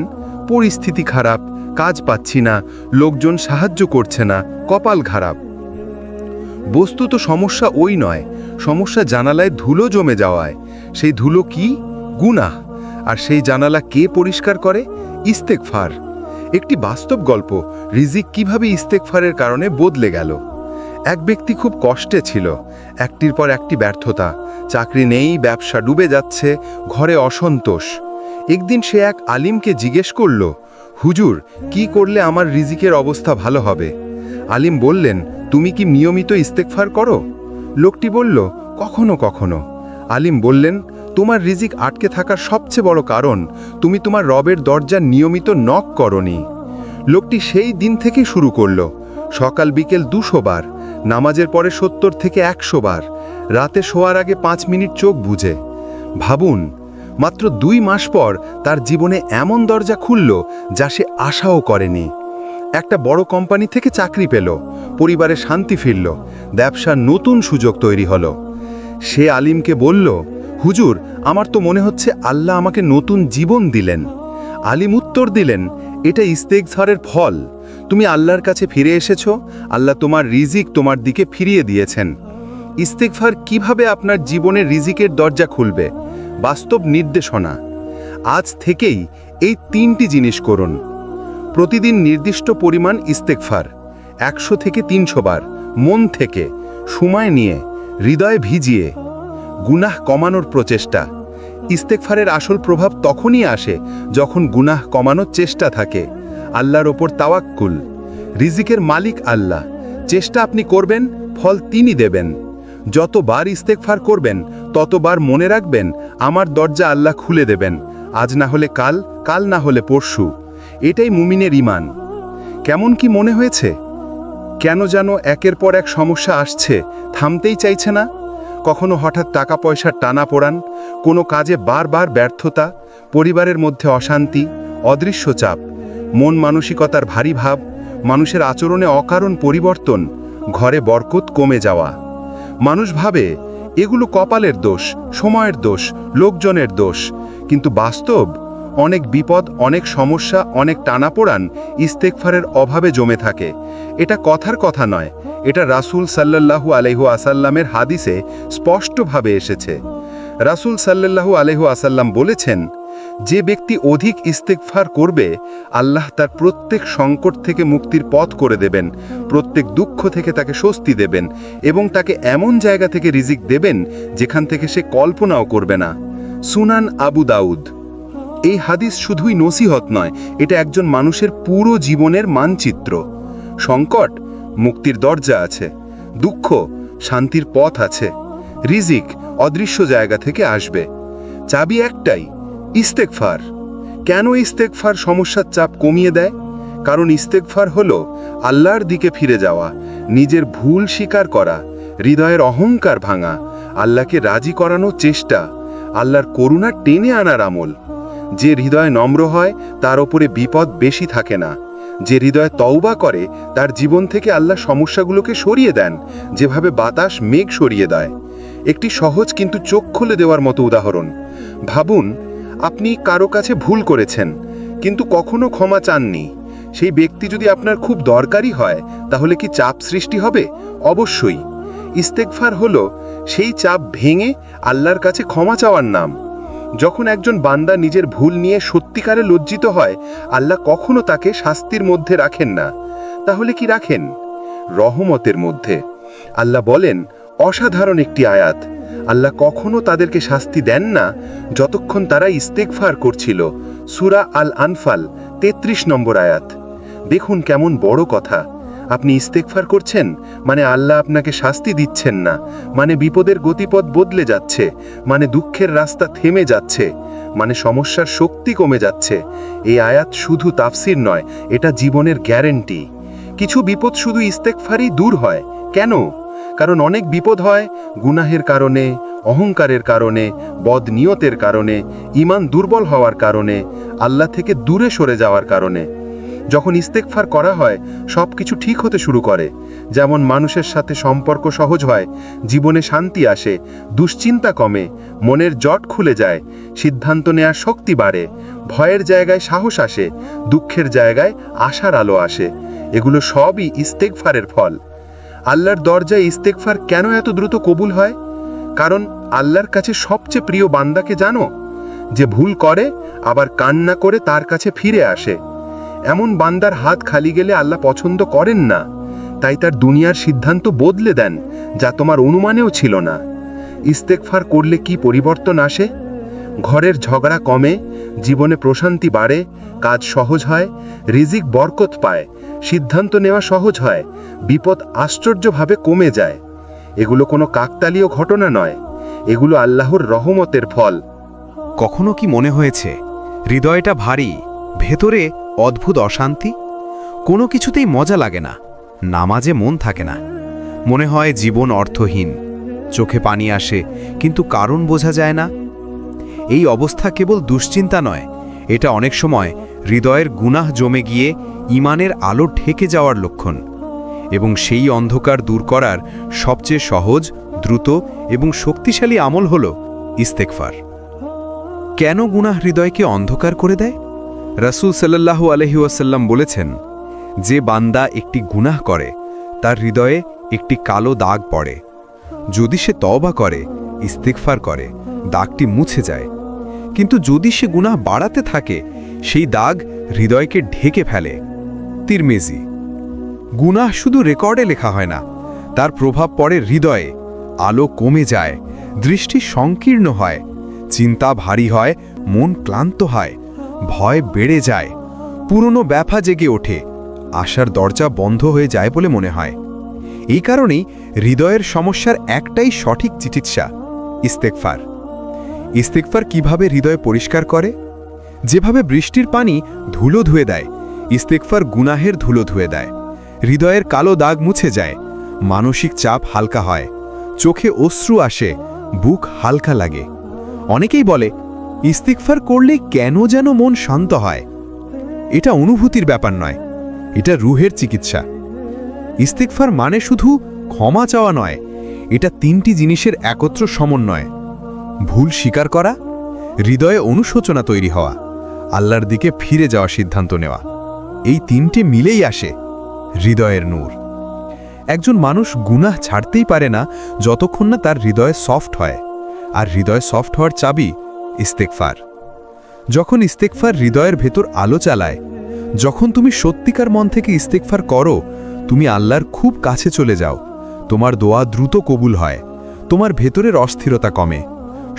পরিস্থিতি খারাপ, কাজ পাচ্ছি না, লোকজন সাহায্য করছে না, কপাল খারাপ। বস্তুত সমস্যা ওই নয়, সমস্যা জানালায় ধুলো জমে যাওয়ায়। সেই ধুলো কি? গুনাহ। আর সেই জানালা কে পরিষ্কার করে? ইস্তেগফার। একটি বাস্তব গল্প, রিজিক কিভাবে ইস্তেগফারের কারণে বদলে গেল। এক ব্যক্তি খুব কষ্টে ছিল, একটির পর একটি ব্যর্থতা, চাকরি নেই, ব্যবসা ডুবে যাচ্ছে, ঘরে অসন্তোষ। একদিন সে এক আলিমকে জিজ্ঞেস করল, হুজুর, কি করলে আমার রিজিকের অবস্থা ভালো হবে? আলিম বললেন, তুমি কি নিয়মিত ইস্তেগফার করো? লোকটি বলল, কখনো কখনো। আলিম বললেন, তোমার রিজিক আটকে থাকার সবচেয়ে বড় কারণ তুমি তোমার রবের দরজা নিয়মিত নক করনি। লোকটি সেই দিন থেকে শুরু করল, সকাল বিকেল 200 বার, নামাজের পরে 70 থেকে 100 বার, রাতে শোয়ার আগে 5 মিনিট চোখ বুজে। ভাবুন, মাত্র 2 মাস পর তার জীবনে এমন দরজা খুলল যা সে আশাও করেনি। একটা বড় কোম্পানি থেকে চাকরি পেল, পরিবারে শান্তি ফিরল, ব্যবসার নতুন সুযোগ তৈরি হলো। সে আলিমকে বলল, হুজুর, আমার তো মনে হচ্ছে আল্লাহ আমাকে নতুন জীবন দিলেন। আলিম উত্তর দিলেন, এটা ইস্তেগফারের ফল। তুমি আল্লাহর কাছে ফিরে এসেছো, আল্লাহ তোমার রিজিক তোমার দিকে ফিরিয়ে দিয়েছেন। ইস্তেগফার কিভাবে আপনার জীবনে রিজিকের দরজা খুলবে? বাস্তব নির্দেশনা। আজ থেকেই এই 3টি জিনিস করুন। প্রতিদিন নির্দিষ্ট পরিমাণ ইস্তেগফার, 100 থেকে 300 বার, মন থেকে, সময় নিয়ে, হৃদয় ভিজিয়ে। গুনাহ কমানোর প্রচেষ্টা। ইস্তেগফারের আসল প্রভাব তখনই আসে যখন গুনাহ কমানোর চেষ্টা থাকে। আল্লাহর ওপর তাওয়াক্কুল। রিজিকের মালিক আল্লাহ, চেষ্টা আপনি করবেন, ফল তিনি দেবেন। যতবার ইস্তেগফার করবেন, ততবার মনে রাখবেন, আমার দরজা আল্লাহ খুলে দেবেন, আজ না হলে কাল, কাল না হলে পরশু। এটাই মুমিনের ঈমান। কেমন কি মনে হয়েছে? কেন যেন একের পর এক সমস্যা আসছে, থামতেই চাইছে না? কখনো হঠাৎ টাকা পয়সার টানাপোড়ান, কোনো কাজে বারবার ব্যর্থতা, পরিবারের মধ্যে অশান্তি, অদৃশ্য চাপ, মন মানসিকতার ভারী ভাব, মানুষের আচরণে অকারণ পরিবর্তন, ঘরে বরকত কমে যাওয়া। মানুষ ভাবে এগুলো কপালের দোষ, সময়ের দোষ, লোকজনের দোষ, কিন্তু বাস্তব অনেক বিপদ, অনেক সমস্যা, অনেক টানাপোড়ান ইস্তেগফারের অভাবে জমে থাকে। এটা কথার কথা নয়, এটা রাসূল সাল্লাল্লাহু আলাইহি ওয়াসাল্লামের হাদিসে স্পষ্টভাবে এসেছে। রাসূল সাল্লাল্লাহু আলাইহি ওয়াসাল্লাম বলেছেন, যে ব্যক্তি অধিক ইস্তেগফার করবে আল্লাহ তার প্রত্যেক সংকট থেকে মুক্তির পথ করে দেবেন, প্রত্যেক দুঃখ থেকে তাকে স্বস্তি দেবেন এবং তাকে এমন জায়গা থেকে রিজিক দেবেন যেখান থেকে সে কল্পনাও করবে না। সুনান আবু দাউদ। এই হাদিস শুধুই নসিহত নয়, এটা একজন মানুষের পুরো জীবনের মানচিত্র। সংকট, মুক্তির দরজা আছে। দুঃখ, শান্তির পথ আছে। রিজিক অদৃশ্য জায়গা থেকে আসবে। চাবি একটাই, ইস্তেগফার। কেন ইস্তেগফার সমস্যার চাপ কমিয়ে দেয়? কারণ ইস্তেগফার হলো আল্লাহর দিকে ফিরে যাওয়া, নিজের ভুল স্বীকার করা, হৃদয়ের অহংকার ভাঙা, আল্লাহকে রাজি করানোর চেষ্টা, আল্লাহর করুণা টেনে আনার আমল। যে হৃদয় নম্র হয় তার ওপরে বিপদ বেশি থাকে না। যে হৃদয় তওবা করে তার জীবন থেকে আল্লাহ সমস্যাগুলোকে সরিয়ে দেন, যেভাবে বাতাস মেঘ সরিয়ে দেয়। একটি সহজ কিন্তু চোখ খুলে দেওয়ার মতো উদাহরণ। ভাবুন, আপনি কারো কাছে ভুল করেছেন কিন্তু কখনো ক্ষমা চাননি। সেই ব্যক্তি যদি আপনার খুব দরকারি হয় তাহলে কি চাপ সৃষ্টি হবে? অবশ্যই। ইস্তেগফার হলো সেই চাপ ভেঙে আল্লাহর কাছে ক্ষমা চাওয়ার নাম। যখন একজন বান্দা নিজের ভুল নিয়ে সত্যিকারে লজ্জিত হয়, আল্লাহ কখনো তাকে শাস্তির মধ্যে রাখেন না। তাহলে কি রাখেন? রহমতের মধ্যে। আল্লাহ বলেন, অসাধারণ একটি আয়াত, আল্লাহ কখনো তাদেরকে শাস্তি দেন না যতক্ষণ তারা ইস্তেগফার করছিল। সূরা আল আনফাল 33 নম্বর আয়াত। দেখুন কেমন বড় কথা। আপনি ইস্তেগফার করছেন মানে আল্লাহ আপনাকে শাস্তি দিচ্ছেন না, মানে বিপদের গতিপথ বদলে যাচ্ছে, মানে দুঃখের রাস্তা থেমে যাচ্ছে, মানে সমস্যার শক্তি কমে যাচ্ছে। এই আয়াত শুধু তাফসির নয়, এটা জীবনের গ্যারেন্টি। কিছু বিপদ শুধু ইস্তেগফারই দূর হয়। কেন? কারণ অনেক বিপদ হয় গুনাহের কারণে, অহংকারের কারণে, বদনিয়তের কারণে, ঈমান দুর্বল হওয়ার কারণে, আল্লাহ থেকে দূরে সরে যাওয়ার কারণে। যখন ইস্তেগফার করা হয় সব কিছু ঠিক হতে শুরু করে। যেমন মানুষের সাথে সম্পর্ক সহজ হয়, জীবনে শান্তি আসে, দুশ্চিন্তা কমে, মনের জট খুলে যায়, সিদ্ধান্ত নেওয়ার শক্তি বাড়ে, ভয়ের জায়গায় সাহস আসে, দুঃখের জায়গায় আশার আলো আসে। এগুলো সবই ইস্তেগফারের ফল। আল্লাহর দরজায় ইস্তেগফার কেন এত দ্রুত কবুল হয়? কারণ আল্লাহর কাছে সবচেয়ে প্রিয় বান্দাকে জানো? যে ভুল করে আবার কান্না করে তার কাছে ফিরে আসে। এমন বান্দার হাত খালি গেলে আল্লাহ পছন্দ করেন না, তাই তার দুনিয়ার সিদ্ধান্ত বদলে দেন যা তোমার অনুমানেও ছিল না। ইস্তেগফার করলে কি পরিবর্তন আসে? ঘরের ঝগড়া কমে, জীবনে প্রশান্তি বাড়ে, কাজ সহজ হয়, রিজিক বরকত পায়, সিদ্ধান্ত নেওয়া সহজ হয়, বিপদ আশ্চর্যভাবে কমে যায়। এগুলো কোনো কাকতালীয় ঘটনা নয়, এগুলো আল্লাহর রহমতের ফল। কখনো কি মনে হয়েছে হৃদয়টা ভারী, ভেতরে অদ্ভুত অশান্তি? কোনো কিছুতেই মজা লাগে না, নামাজে মন থাকে না, মনে হয় জীবন অর্থহীন, চোখে পানি আসে কিন্তু কারণ বোঝা যায় না। এই অবস্থা কেবল দুশ্চিন্তা নয়, এটা অনেক সময় হৃদয়ের গুনাহ জমে গিয়ে ঈমানের আলো ঢেকে যাওয়ার লক্ষণ। এবং সেই অন্ধকার দূর করার সবচেয়ে সহজ, দ্রুত এবং শক্তিশালী আমল হল ইস্তেগফার। কেন গুনাহ হৃদয়কে অন্ধকার করে দেয়? রাসূল সাল্লাল্লাহু আলাইহি ওয়াসাল্লাম বলেছেন, যে বান্দা একটি গুনাহ করে তার হৃদয়ে একটি কালো দাগ পড়ে। যদি সে তওবা করে, ইস্তেগফার করে, দাগটি মুছে যায়। কিন্তু যদি সে গুনাহ বাড়াতে থাকে, সেই দাগ হৃদয়কে ঢেকে ফেলে। তিরমিজি। গুনাহ শুধু রেকর্ডে লেখা হয় না, তার প্রভাব পড়ে হৃদয়ে। আলো কমে যায়, দৃষ্টি সংকীর্ণ হয়, চিন্তা ভারী হয়, মন ক্লান্ত হয়, ভয় বেড়ে যায়, পুরনো ব্যথা জেগে ওঠে, আশার দরজা বন্ধ হয়ে যায় বলে মনে হয়। এই কারণেই হৃদয়ের সমস্যার একটাই সঠিক চিকিৎসা, ইস্তেগফার। ইস্তেগফার কিভাবে হৃদয় পরিষ্কার করে? যেভাবে বৃষ্টির পানি ধুলো ধুয়ে দেয়, ইস্তেগফার গুনাহের ধুলো ধুয়ে দেয়। হৃদয়ের কালো দাগ মুছে যায়, মানসিক চাপ হালকা হয়, চোখে অশ্রু আসে, বুক হালকা লাগে। অনেকেই বলে, ইস্তেগফার করলে কেন যেন মন শান্ত হয়। এটা অনুভূতির ব্যাপার নয়, এটা রুহের চিকিৎসা। ইস্তেগফার মানে শুধু ক্ষমা চাওয়া নয়, এটা তিনটি জিনিসের একত্র সমন্বয়। ভুল স্বীকার করা, হৃদয়ে অনুশোচনা তৈরি হওয়া, আল্লাহর দিকে ফিরে যাওয়া সিদ্ধান্ত নেওয়া। এই তিনটে মিলেই আসে হৃদয়ের নূর। একজন মানুষ গুনাহ ছাড়তেই পারে না যতক্ষণ না তার হৃদয় সফট হয়, আর হৃদয় সফট হওয়ার চাবি ইস্তেগফার। যখন ইস্তেগফার হৃদয়ের ভেতর আলো চালায়, যখন তুমি সত্যিকার মন থেকে ইস্তেগফার করো, তুমি আল্লাহর খুব কাছে চলে যাও। তোমার দোয়া দ্রুত কবুল হয়, তোমার ভেতরের অস্থিরতা কমে,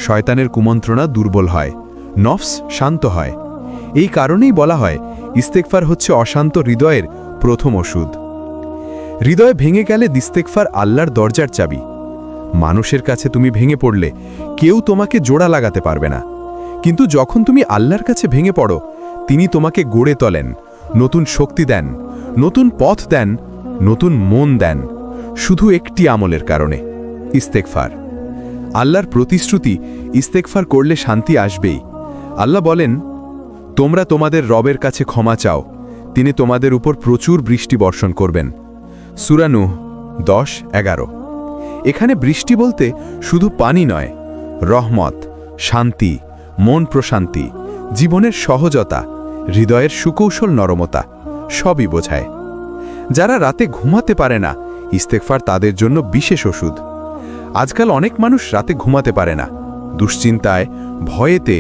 শয়তানের কুমন্ত্রণা দুর্বল হয়, নফস শান্ত হয়। এই কারণেই বলা হয় ইস্তেগফার হচ্ছে অশান্ত হৃদয়ের প্রথম ওষুধ। হৃদয় ভেঙে গেলে ইস্তেগফার আল্লাহর দরজার চাবি। মানুষের কাছে তুমি ভেঙে পড়লে কেউ তোমাকে জোড়া লাগাতে পারবে না, কিন্তু যখন তুমি আল্লাহর কাছে ভেঙে পড়ো, তিনি তোমাকে গড়ে তোলেন, নতুন শক্তি দেন, নতুন পথ দেন, নতুন মন দেন, শুধু একটি আমলের কারণে, ইস্তেগফার। আল্লাহর প্রতিশ্রুতি, ইস্তেগফার করলে শান্তি আসবেই। আল্লাহ বলেন, তোমরা তোমাদের রবের কাছে ক্ষমা চাও, তিনি তোমাদের উপর প্রচুর বৃষ্টি বর্ষণ করবেন। সূরা নূহ 10-11। এখানে বৃষ্টি বলতে শুধু পানি নয়, রহমত, শান্তি, মন প্রশান্তি, জীবনের সহজতা, হৃদয়ের সুকৌশল নরমতা সবই বোঝায়। যারা রাতে ঘুমাতে পারে না, ইস্তেগফার তাদের জন্য বিশেষ ওষুধ। আজকাল অনেক মানুষ রাতে ঘুমাতে পারে না, দুশ্চিন্তায়, ভয়েতে,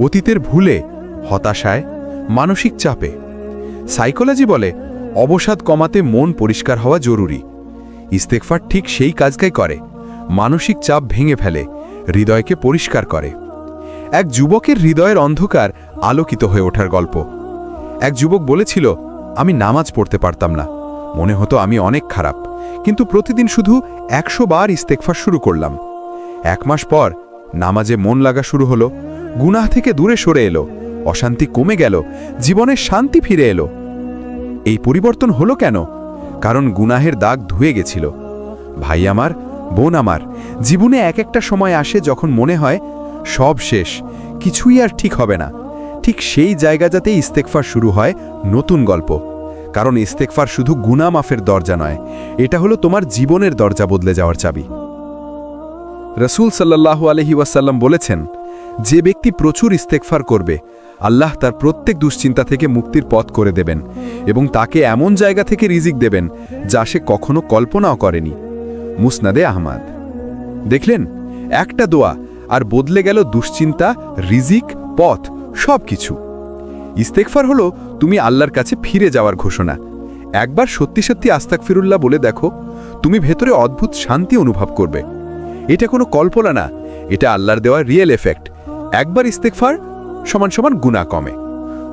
অতীতের ভুলে, হতাশায়, মানসিক চাপে। সাইকোলজি বলে অবসাদ কমাতে মন পরিষ্কার হওয়া জরুরি। ইস্তেগফার ঠিক সেই কাজটাই করে, মানসিক চাপ ভেঙে ফেলে, হৃদয়কে পরিষ্কার করে। এক যুবকের হৃদয়ের অন্ধকার আলোকিত হয়ে ওঠার গল্প। এক যুবক বলেছিল, আমি নামাজ পড়তে পারতাম না, মনে হতো আমি অনেক খারাপ, কিন্তু প্রতিদিন শুধু 100 বার ইস্তেগফার শুরু করলাম। 1 মাস পর নামাজে মন লাগা শুরু হলো, গুনাহ থেকে দূরে সরে এলো, অশান্তি কমে গেল, জীবনে শান্তি ফিরে এলো। এই পরিবর্তন হলো কেন? কারণ গুনাহের দাগ ধুয়ে গেছিল। ভাই আমার, বোন আমার, জীবনে একটা সময় আসে যখন মনে হয় সব শেষ, কিছুই আর ঠিক হবে না। ঠিক সেই জায়গাটাতেই ইস্তেগফার শুরু হয় নতুন গল্প। কারণ ইস্তেগফার শুধু গুনাহ মাফের দরজা নয়, এটা হলো তোমার জীবনের দরজা বদলে যাওয়ার চাবি। রাসূল সাল্লাল্লাহু আলাইহি ওয়াসাল্লাম বলেছেন, যে ব্যক্তি প্রচুর ইস্তেগফার করবে, আল্লাহ তার প্রত্যেক দুশ্চিন্তা থেকে মুক্তির পথ করে দেবেন এবং তাকে এমন জায়গা থেকে রিজিক দেবেন যা সে কখনো কল্পনাও করেনি। মুসনাদে আহমদ। দেখলেন, একটা দোয়া আর বদলে গেল দুশ্চিন্তা, রিজিক, পথ, সব কিছু। ইস্তেগফার হলো তুমি আল্লাহর কাছে ফিরে যাওয়ার ঘোষণা। একবার সত্যি সত্যি আস্তাগফিরুল্লাহ বলে দেখো, তুমি ভেতরে অদ্ভুত শান্তি অনুভব করবে। এটা কোনো কল্পনা না, এটা আল্লাহর দেওয়া রিয়েল এফেক্ট। একবার ইস্তেগফার সমান সমান গুনাহ কমে,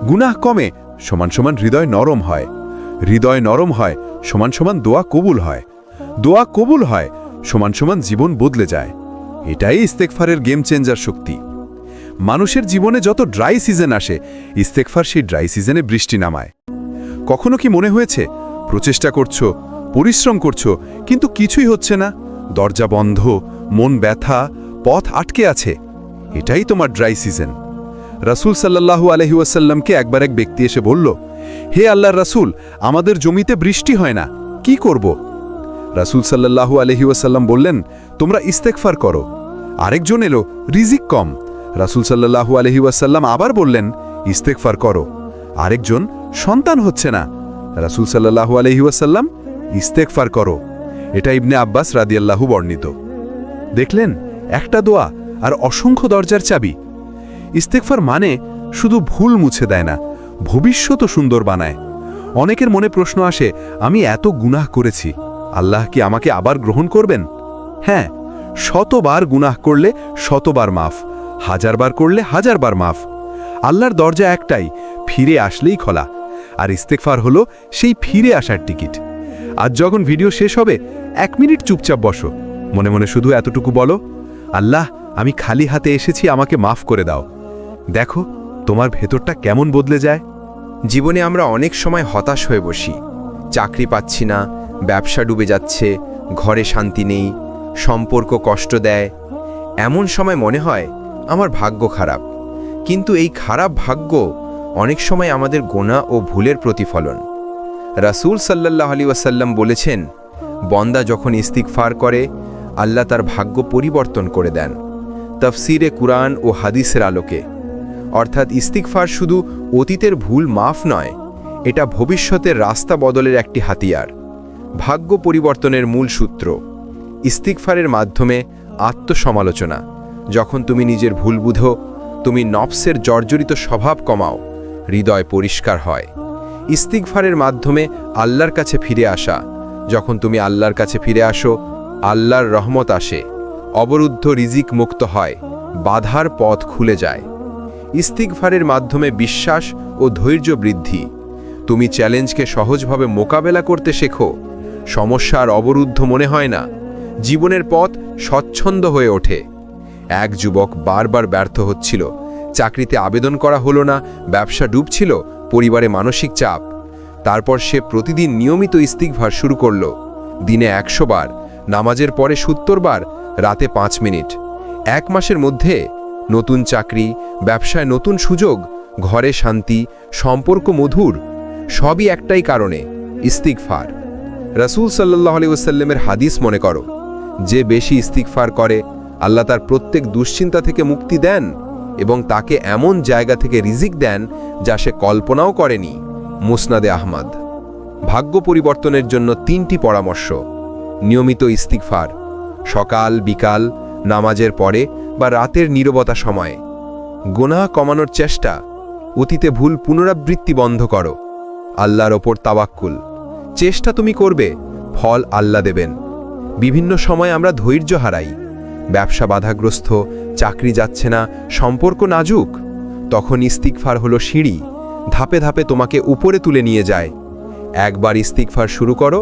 গুনাহ কমে সমান সমান হৃদয় নরম হয়, হৃদয় নরম হয় সমান সমান দোয়া কবুল হয়, দোয়া কবুল হয় সমান সমান জীবন বদলে যায়। এটাই ইস্তেগফারের গেম চেঞ্জার শক্তি। মানুষের জীবনে যত ড্রাই সিজন আসে, ইস্তেগফার সেই ড্রাই সিজনে বৃষ্টি নামায়। কখনো কি মনে হয়েছে প্রচেষ্টা করছো, পরিশ্রম করছো, কিন্তু কিছুই হচ্ছে না? দরজা বন্ধ, মন ব্যথা, পথ আটকে আছে। এটাই তোমার ড্রাই সিজন। রাসূল সাল্লাল্লাহু আলাইহি ওয়াসাল্লামকে একবার এক ব্যক্তি এসে বলল, হে আল্লাহর রাসূল, আমাদের জমিতে বৃষ্টি হয় না, কি করব? রাসূল সাল্লাল্লাহু আলাইহি ওয়াসাল্লাম বললেন, তোমরা ইস্তেগফার করো। আরেকজন এলো, রিজিক কম। রাসূল সাল্লাল্লাহু আলাইহি ওয়াসাল্লাম আবার বললেন, ইস্তেগফার করো। আরেকজন, সন্তান হচ্ছে না। রাসূল সাল্লাল্লাহু আলাইহি ওয়াসাল্লাম, ইস্তেগফার করো। এটা ইবনে আব্বাস রাদিয়াল্লাহু বর্ণিত। দেখলেন, একটা দোয়া আর অসংখ্য দরজার চাবি। ইস্তেগফার মানে শুধু ভুল মুছে দেয় না, ভবিষ্যৎও সুন্দর বানায়। অনেকের মনে প্রশ্ন আসে, আমি এত গুনাহ করেছি, আল্লাহ কি আমাকে আবার গ্রহণ করবেন? হ্যাঁ, 100 বার গুনাহ করলে 100 বার মাফ, 1000 বার করলে 1000 বার মাফ। আল্লাহর দরজা একটাই, ফিরে আসলেই খোলা। আর ইস্তেগফার হলো সেই ফিরে আসার টিকিট। আজ যখন ভিডিও শেষ হবে, 1 মিনিট চুপচাপ বসো, মনে মনে শুধু এতটুকু বলো, আল্লাহ, আমি খালি হাতে এসেছি, আমাকে মাফ করে দাও। দেখো তোমার ভেতরটা কেমন বদলে যায়। জীবনে আমরা অনেক সময় হতাশ হয়ে বসি, চাকরি পাচ্ছি না, ব্যবসা ডুবে যাচ্ছে, ঘরে শান্তি নেই, সম্পর্ক কষ্ট দেয়। এমন সময় মনে হয় আমার ভাগ্য খারাপ। কিন্তু এই খারাপ ভাগ্য অনেক সময় আমাদের গোনা ও ভুলের প্রতিফলন। রাসূল সাল্লাল্লাহু আলাইহি ওয়াসাল্লাম বলেছেন, বন্দা যখন ইস্তিগফার করে, আল্লাহ তার ভাগ্য পরিবর্তন করে দেন। তাফসিরে কুরআন ও হাদিসের আলোকে, অর্থাৎ ইস্তিগফার শুধু অতীতের ভুল মাফ নয়, এটা ভবিষ্যতের রাস্তা বদলের একটি হাতিয়ার। ভাগ্য পরিবর্তনের মূল সূত্র ইস্তিগফারের মাধ্যমে আত্মসমালোচনা। যখন তুমি নিজের ভুল বুঝো, তুমি নফসের জর্জরিত স্বভাব কমাও, হৃদয় পরিষ্কার হয়। ইস্তিগফারের মাধ্যমে আল্লাহর কাছে ফিরে আসা। যখন তুমি আল্লাহর কাছে ফিরে আসো, আল্লাহর রহমত আসে, অবরুদ্ধ রিজিক মুক্ত হয়, বাধার পথ খুলে যায়। ইস্তিগফারের মাধ্যমে বিশ্বাস ও ধৈর্য বৃদ্ধি। তুমি চ্যালেঞ্জকে সহজভাবে মোকাবেলা করতে শেখো, সমস্যা আর অবরুদ্ধ মনে হয় না, জীবনের পথ স্বচ্ছন্দ হয়ে ওঠে। এক যুবক বারবার ব্যর্থ হচ্ছিল, চাকরিতে আবেদন করা হলো না, ব্যবসা ডুবছিল, পরিবারে মানসিক চাপ। তারপর সে প্রতিদিন নিয়মিত ইস্তিগফার শুরু করল। দিনে 100 বার, নামাজের পরে 70 বার, রাতে 5 মিনিট। 1 মাসের মধ্যে নতুন চাকরি, ব্যবসায় নতুন সুযোগ, ঘরে শান্তি, সম্পর্ক মধুর। সবই একটাই কারণে, ইস্তিগফার। রাসূল সাল্লাল্লাহু আলাইহি ওয়াসাল্লামের হাদিস মনে করো, যে বেশি ইস্তিগফার করে আল্লাহ তার প্রত্যেক দুশ্চিন্তা থেকে মুক্তি দেন এবং তাকে এমন জায়গা থেকে রিজিক দেন যা সে কল্পনাও করেনি। মুসনাদে আহমদ। ভাগ্য পরিবর্তনের জন্য 3টি পরামর্শ। নিয়মিত ইস্তিগফার, সকাল বিকাল, নামাজের পরে বা রাতের নীরবতা সময়ে। গুনাহ কমানোর চেষ্টা, অতীতে ভুল পুনরাবৃত্তি বন্ধ করো। আল্লাহর ওপর তাওয়াক্কুল, চেষ্টা তুমি করবে, ফল আল্লাহ দেবেন। বিভিন্ন সময় আমরা ধৈর্য হারাই, ব্যবসা বাধাগ্রস্ত, চাকরি যাচ্ছে না, সম্পর্ক নাজুক। তখন ইস্তিগফার হলো সিঁড়ি, ধাপে ধাপে তোমাকে উপরে তুলে নিয়ে যায়। একবার ইস্তিগফার শুরু করো,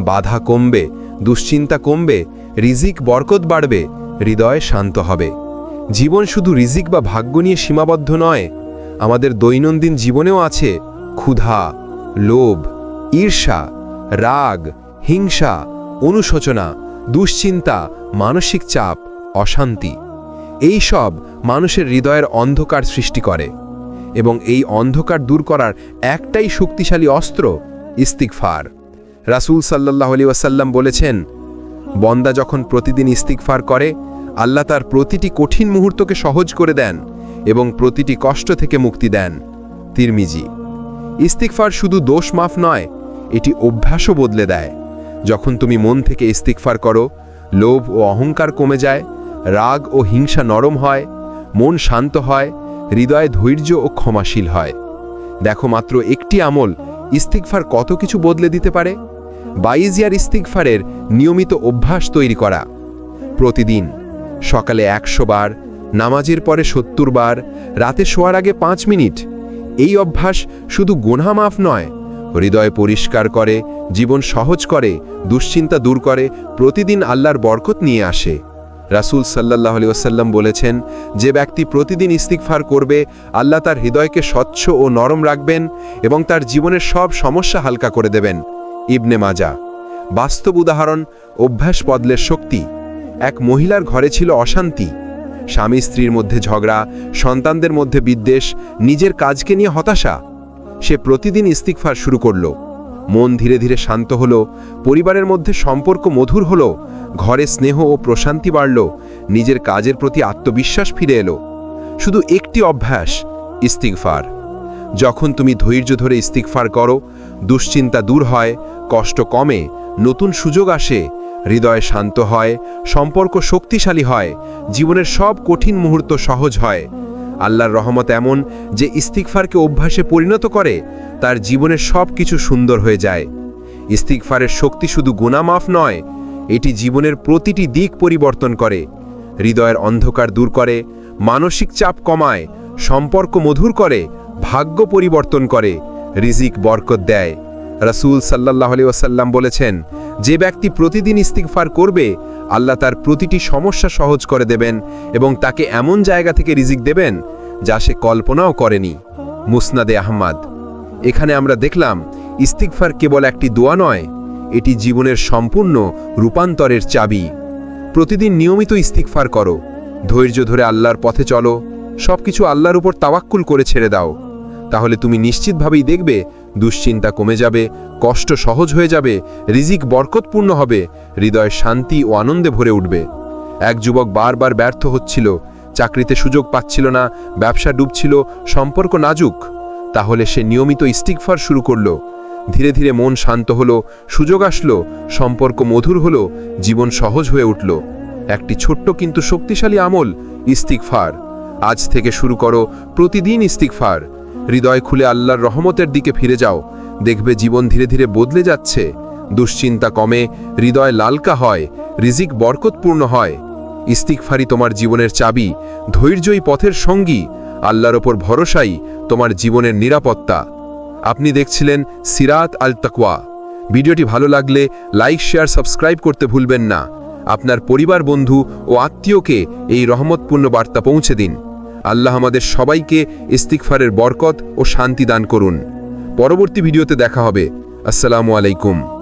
বাধা কমবে, দুশ্চিন্তা কমবে, রিজিক বরকত বাড়বে, হৃদয় শান্ত হবে। জীবন শুধু রিজিক বা ভাগ্য নিয়ে সীমাবদ্ধ নয়, আমাদের দৈনন্দিন জীবনেও আছে ক্ষুধা, লোভ, ঈর্ষা, রাগ, হিংসা, অনুশোচনা, দুশ্চিন্তা, মানসিক চাপ, অশান্তি। এই সব মানুষের হৃদয়ের অন্ধকার সৃষ্টি করে এবং এই অন্ধকার দূর করার একটাই শক্তিশালী অস্ত্র, ইস্তিগফার। রাসূল সাল্লাল্লাহু আলাইহি ওয়াসাল্লাম বলেছেন, বন্দা যখন প্রতিদিন ইস্তিগফার করে, আল্লাহ তার প্রতিটি কঠিন মুহূর্তকে সহজ করে দেন এবং প্রতিটি কষ্ট থেকে মুক্তি দেন। তিরমিজি। ইস্তিগফার শুধু দোষ মাফ নয়, এটি অভ্যাসও বদলে দেয়। যখন তুমি মন থেকে ইস্তিগফার করো, লোভ ও অহংকার কমে যায়, রাগ ও হিংসা নরম হয়, মন শান্ত হয়, হৃদয় ধৈর্য ও ক্ষমাশীল হয়। দেখো, মাত্র একটি আমল ইস্তিগফার কত কিছু বদলে দিতে পারে। বাইজিয়ার ইস্তিগফারের নিয়মিত অভ্যাস তৈরি করা। প্রতিদিন সকালে 100 বার, নামাজের পরে 70 বার, রাতে শোয়ার আগে 5 মিনিট। এই অভ্যাস শুধু গুনাহ মাফ নয়, হৃদয় পরিষ্কার করে, জীবন সহজ করে, দুশ্চিন্তা দূর করে, প্রতিদিন আল্লাহর বরকত নিয়ে আসে। রাসূল সাল্লাল্লাহু আলাইহি ওয়াসাল্লাম বলেছেন, যে ব্যক্তি প্রতিদিন ইস্তিগফার করবে, আল্লাহ তার হৃদয়কে স্বচ্ছ ও নরম রাখবেন এবং তার জীবনের সব সমস্যা হালকা করে দেবেন। ইবনে মাজা। বাস্তব উদাহরণ, অভ্যাস বদলের শক্তি। এক মহিলার ঘরে ছিল অশান্তি, স্বামী স্ত্রীর মধ্যে ঝগড়া, সন্তানদের মধ্যে বিদ্বেষ, নিজের কাজকে নিয়ে হতাশা। সে প্রতিদিন ইস্তিগফার শুরু করল, মন ধীরে ধীরে শান্ত হলো, পরিবারের মধ্যে সম্পর্ক মধুর হলো, ঘরে স্নেহ ও প্রশান্তি বাড়ল, নিজের কাজের প্রতি আত্মবিশ্বাস ফিরে এলো। শুধু একটি অভ্যাস, ইস্তিগফার। যখন তুমি ধৈর্য ধরে ইস্তিগফার করো, দুশ্চিন্তা দূর হয়, কষ্ট কমে, নতুন সুযোগ আসে, হৃদয় শান্ত হয়, সম্পর্ক শক্তিশালী হয়, জীবনের সব কঠিন মুহূর্ত সহজ হয়। আল্লাহর রহমত এমন যে ইস্তিগফারকে অভ্যাসে পরিণত করে, তার জীবনের সব কিছু সুন্দর হয়ে যায়। ইস্তিগফারের শক্তি শুধু গুনাহ মাফ নয়, এটি জীবনের প্রতিটি দিক পরিবর্তন করে, হৃদয়ের অন্ধকার দূর করে, মানসিক চাপ কমায়, সম্পর্ক মধুর করে, ভাগ্য পরিবর্তন করে, রিজিক বরকত দেয়। রাসূল সাল্লাল্লাহু আলাইহি ওয়াসাল্লাম বলেছেন, যে ব্যক্তি প্রতিদিন ইস্তিগফার করবে, আল্লাহ তার প্রতিটি সমস্যা সহজ করে দেবেন এবং তাকে এমন জায়গা থেকে রিজিক দেবেন যা সে কল্পনাও করেনি। মুসনাদে আহমদ। এখানে আমরা দেখলাম, ইস্তিগফার কেবল একটি দোয়া নয়, এটি জীবনের সম্পূর্ণ রূপান্তরের চাবি। প্রতিদিন নিয়মিত ইস্তিগফার করো, ধৈর্য ধরে আল্লাহর পথে চলো, সবকিছু আল্লাহর উপর তাওয়াক্কুল করে ছেড়ে দাও। তাহলে তুমি নিশ্চিতভাবেই দেখবে দুশ্চিন্তা কমে যাবে, কষ্ট সহজ হয়ে যাবে, রিজিক বরকতপূর্ণ হবে, হৃদয় শান্তি ও আনন্দে ভরে উঠবে। এক যুবক বারবার ব্যর্থ হচ্ছিল, চাকরিতে সুযোগ পাচ্ছিল না, ব্যবসা ডুবছিল, সম্পর্ক নাজুক। তাহলে সে নিয়মিত ইস্তিগফার শুরু করলো। ধীরে ধীরে মন শান্ত হলো, সুযোগ আসলো, সম্পর্ক মধুর হলো, জীবন সহজ হয়ে উঠল। একটি ছোট্ট কিন্তু শক্তিশালী আমল, ইস্তিগফার। আজ থেকে শুরু করো প্রতিদিন ইস্তিগফার। হৃদয় খুলে আল্লাহর রহমতের দিকে ফিরে যাও, দেখবে জীবন ধীরে ধীরে বদলে যাচ্ছে। দুশ্চিন্তা কমে, হৃদয় লালকা হয়, রিজিক বরকতপূর্ণ হয়। ইস্তিগফারই তোমার জীবনের চাবি, ধৈর্যই পথের সঙ্গী, আল্লাহর ওপর ভরসাই তোমার জীবনের নিরাপত্তা। আপনি দেখছিলেন সিরাত আল তাকওয়া। ভিডিওটি ভালো লাগলে লাইক, শেয়ার, সাবস্ক্রাইব করতে ভুলবেন না। আপনার পরিবার, বন্ধু ও আত্মীয়কে এই রহমতপূর্ণ বার্তা পৌঁছে দিন। আল্লাহ আমাদের সবাইকে ইস্তিগফারের বরকত ও শান্তি দান করুন। পরবর্তী ভিডিওতে দেখা হবে। আসসালামু আলাইকুম।